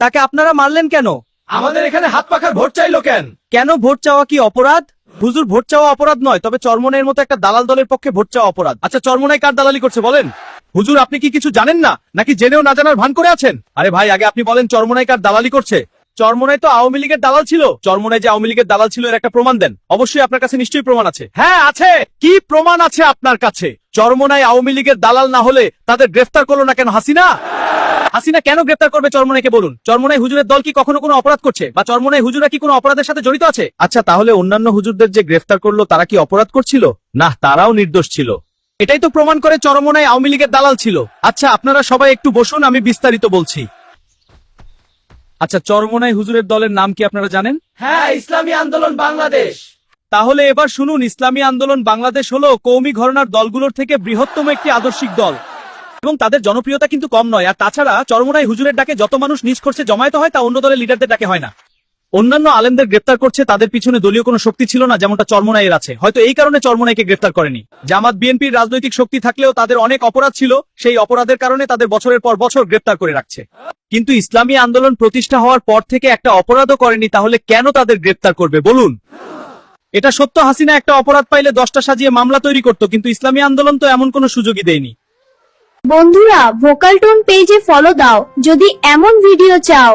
তাকে আপনারা মারলেন কেন? আমাদের এখানে হাত পাখার ভোট চাইলো কেন? কেন ভোট চাওয়া কি অপরাধ? হুজুর, ভোট চাওয়া অপরাধ নয়, তবে চরমনাইয়ের মতো একটা দালাল দলের পক্ষে ভোট চাওয়া অপরাধ। আচ্ছা, চরমনাই কার দালালি করছে বলেন? হুজুর, আপনি কি কিছু জানেন না, নাকি জেনেও না জানার ভান করে আছেন? আরে ভাই, আগে আপনি বলেন চরমনাই কার দালালি করছে? চরমনাই তো আওয়ামী লীগের দালাল ছিল। চরমনাই যে আওয়ামী লীগের দালাল ছিল এর একটা প্রমাণ দেন। অবশ্যই আপনার কাছে নিশ্চয়ই প্রমাণ আছে। হ্যাঁ আছে। কি প্রমাণ আছে আপনার কাছে? চরমনাই আওয়ামী লীগের দালাল না হলে তাদের গ্রেফতার করলো না কেন হাসিনা? হাসিনা কেন গ্রেফতার করবে চরমনাইকে বলুন? চরমনাই হুজুরের দল কি কখনো কোনো অপরাধ করছে, বা চরমনাই হুজুরা কি কোনো অপরাধের সাথে জড়িত আছে? আচ্ছা, তাহলে অন্যান্য হুজুরদের যে গ্রেফতার করলো তারা কি অপরাধ করছিল? না, তারাও নির্দোষ ছিল। এটাই তো প্রমাণ করে চরমনাই আওয়ামী লীগের দালাল ছিল। আচ্ছা, আপনারা সবাই একটু বসুন, আমি বিস্তারিত বলছি। আচ্ছা, চরমনাই হুজুরের দলের নাম কি আপনারা জানেন? হ্যাঁ, ইসলামী আন্দোলন বাংলাদেশ। তাহলে এবার শুনুন, ইসলামী আন্দোলন বাংলাদেশ হলো কওমি ঘরানার দলগুলোর থেকে বৃহত্তম একটি আদর্শিক দল, এবং তাদের জনপ্রিয়তা কিন্তু কম নয়। আর তাছাড়া চরমনাই হুজুরের ডাকে যত মানুষ নিজ করছে জমায়েত হয়, তা অন্য দলের লিডারদের ডাকে হয় না। অন্যান্য আলেমদের গ্রেফতার করছে, তাদের পিছনে দলীয় কোনো শক্তি ছিল না, যেমনটা চরমনাইয়ের আছে। হয়তো এই কারণে চরমনাইকে গ্রেফতার করেনি। জামাত বিএনপির রাজনৈতিক শক্তি থাকলেও তাদের অনেক অপরাধ ছিল, সেই অপরাধের কারণে তাদের বছরের পর বছর গ্রেফতার করে রাখছে। কিন্তু ইসলামী আন্দোলন প্রতিষ্ঠা হওয়ার পর থেকে একটা অপরাধও করেনি, তাহলে কেন তাদের গ্রেফতার করবে বলুন? এটা সত্য, হাসিনা একটা অপরাধ পাইলে 10টা সাজিয়ে মামলা তৈরি করত, কিন্তু ইসলামী আন্দোলন তো এমন কোনো সুযোগই দেয়নি। বন্ধুরা, ভোকাল টোন পেজে ফলো দাও যদি এমন ভিডিও চাও।